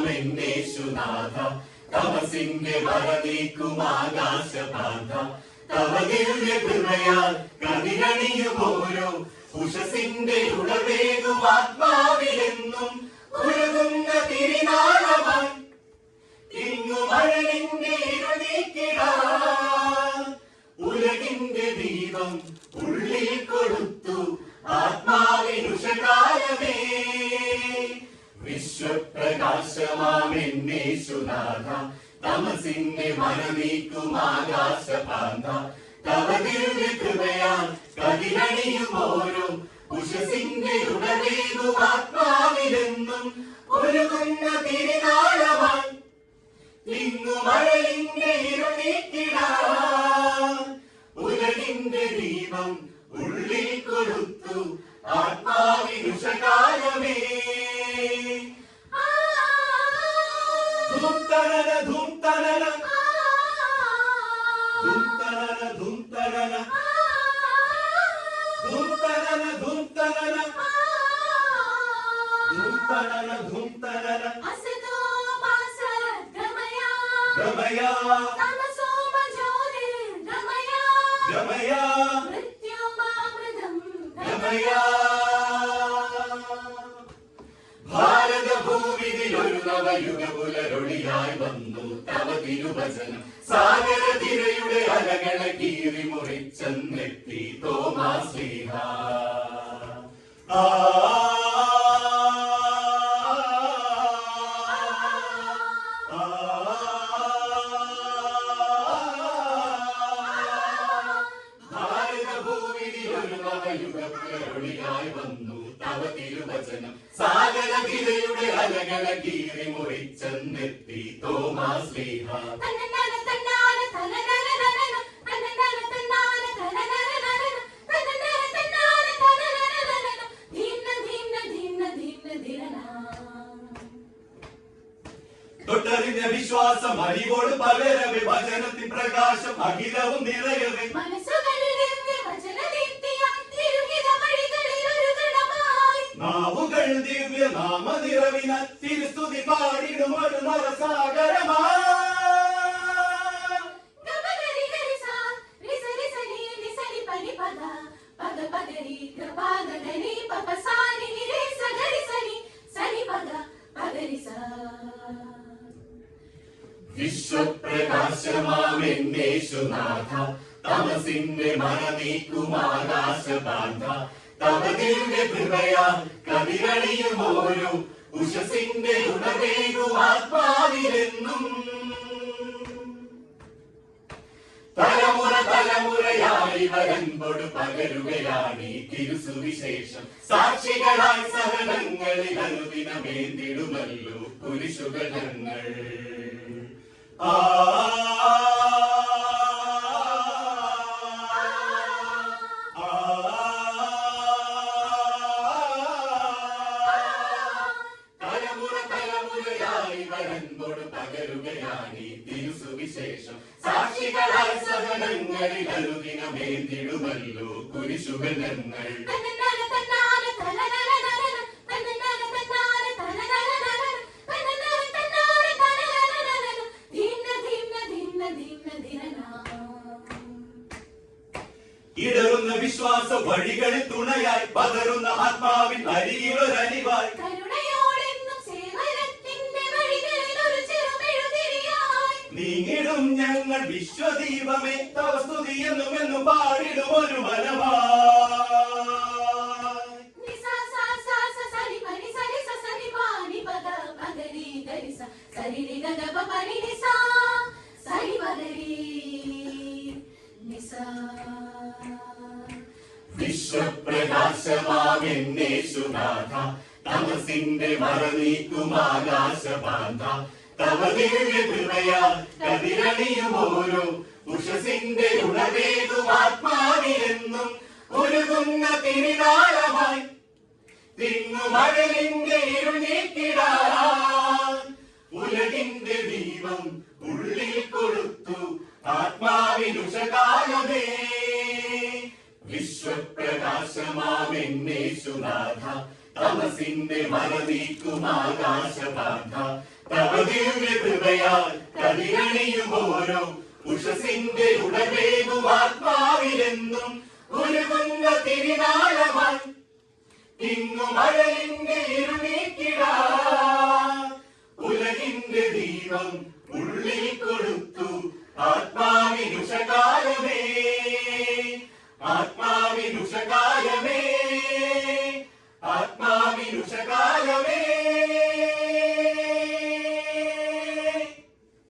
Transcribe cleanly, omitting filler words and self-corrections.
വിശ്വപ്രകാശമാമെന്നേശുനാഥ തമസിന്റെ വരനീക്കുമാകാശപാത തവ ദിവ്യകൃപയാൽ കതിരണിയുമോരോ ഉഷസിന്റെ ഉളവേകും ആത്മാവിലെന്നും ഉരുകുന്ന തിരിനാളമായി തിങ്ങുമഴലിന്റെ ഇരുനീക്കിടാൻ ഉലകിന്റെ ദീപം ഉള്ളിൽ കൊടുത്തു ആത്മാവിനുഷകാലമേ വിശ്വപ്രകാശമാമെന്നേശുനാഥ തമസിന്റെ വരനീക്കുമാകാശപാത തവ ദിവ്യകൃപയാൽ കതിരണിയുമോരോ ഉഷസിന്റെ ഉടവേകും ആത്മാവിലെന്നും ഒരുകുന്ന തിരുനാളമായി തിങ്ങുമഴലിന്റെ ഇരുനീക്കിടാൻ ഉലകിന്റെ ദീപം ഉള്ളിൽ കൊടുത്തു ആത്മാവിനുഷകാലമേ ധൂംതനന ധൂംതനന ധൂംതനന ധൂംതനന ധൂംതനന ധൂംതനന ധൂംതനന ധൂംതനന അസതോ മാസ ഗമയ ഗമയ തമസോ മജ്യോതിർഗമയ ഗമയ മൃത്യുമാമൃതം ഗമയ ഭാരതഭൂമിയിലൊരു നവയുഗ പുലരൊളിയായി വന്നു തവ തിരുവചനം സാഗരതിരയുടെ അലകളെ കീറി മുറിച്ചെന്നെത്തി തോമാശ്ലീഹ ഭാരതഭൂമിയിലൊരു നവയുഗ പുലരൊളിയായി വന്നു തവ തിരുവചനം സാഗരതിരയുടെ അലകളെ കീറി മുറിച്ചെന്നെത്തി തോമാശ്ലീഹ തന്നന തന്നാന തനനന നനന തന്നന തന്നാന തനനന നനന തന്നന തന്നാന തനനന നനന ദീന ദീന ദീന ദീന ദിനന തൊട്ടറിഞ്ഞ വിശ്വാസം അറിവോട് പകരവേ വചനത്തിൻ പ്രകാശം അഖിലവും നിറയവേ മനസ്സുകളിൽ വചനദീപ്തിയായി തിരുഹിത വഴികളിൽ ഒരു ഗണമായി നാവുകൾ ദിവ്യ നാമ നിറവിനാൽ തിരുസ്തുതി പാടിടും ഒരു നരസാഗരമായി ഗമഗരി ഗരിസ റിസരി സനി നിസരി പനി പദ പദ പദരി ഗപാദനി പപസാനി നിരേസ ഗരിസനി സനി പദ പദരിസ വിശ്വപ്രകാശമാമെന്നേശുനാഥ തമസിന്റെ മറനീക്കുമാകാശപാത തവ ദിവ്യകൃപയാൽ കതിരണിയുമോരോ ഉഷസിന്റെ ഉണവേകും ആത്മാവിലെന്നും തലമുറ തലമുറയായി വരൻപൊടു പകരുകയാണീ തിരുസുവിശേഷം സാക്ഷികളായി സഹനങ്ങളിൽ അനുദിനമേന്തിടുമല്ലോ കുരിശുകൾ തലമുറയായി വരൻപൊടു പകരുകയാണീ തിരുസുവിശേഷം സാക്ഷികളായി സഹനങ്ങളിൽ അനുദിനമേന്തിടുമല്ലോ കുരിശുകൾ തന്നന തന്നാന തനനന നനന തന്നന തന്നാന തനനന നനന തന്നന തന്നാന തനനന നനന ദീന ദീന ദീന ദീന ദിനന ഇടറുന്ന വിശ്വാസ വഴികളിൽ തുണയായി പകരുന്ന ആത്മാവിൻ അരികിലൊരലിവായി കരുണയോടെന്നും സേവനത്തിന്റെ വഴികളിൽ ഒരു ചെറുമെഴുതിരിയായി നീങ്ങിടും ഞങ്ങൾ വിശ്വദീപമേ തവ സ്തുതി എന്നും പാടിടും ഒരു വനമായി നിസാ സാ സാ സ സനി പനി സനി സ സനി പാനി പദ പദരി ഗരിസ സരി രി ഗ ഗ പ പനി നിസാ സരി പദരി നിസാ വിശ്വപ്രകാശമാമെന്നേശുനാഥ തമസിന്റെ മറനീക്കുമാകാശപാത തവ ദിവ്യകൃപയാൽ കതിരണിയും ഓരോ ഉഷസിന്റെ ഉണവേകും ആത്മാവിലെന്നും ഒരുകുന്ന തിരുനാളമായി തിങ്ങുമഴലിന്റെ ഇരുനീക്കിടാൻ ഉലകിന്റെ ദീപം ഉള്ളിൽ കൊടുത്തു ആത്മാവിനുഷകാലമേ. വിശ്വപ്രകാശമാമെന്നേശുനാഥ തമസിന്റെ മറനീക്കും ആകാശബാധ തവ ദിവ്യ കൃപയാൽ കതിരണിയും ഓരോ ഉഷസിന്റെ ഉടവേകും ആത്മാവിലെന്നും ഒരുകുന്ന തിരുനാളമായി തിങ്ങുമഴലിന്റെ ഇരുനീക്കിടാൻ ഉലകിന്റെ ദീപം ഉള്ളിൽ കൊടുത്തു ആത്മാവിനുഷകാലമേ. ആത്മാവിനുഷകാലമേ. ആത്മാവിനുഷകാലമേ.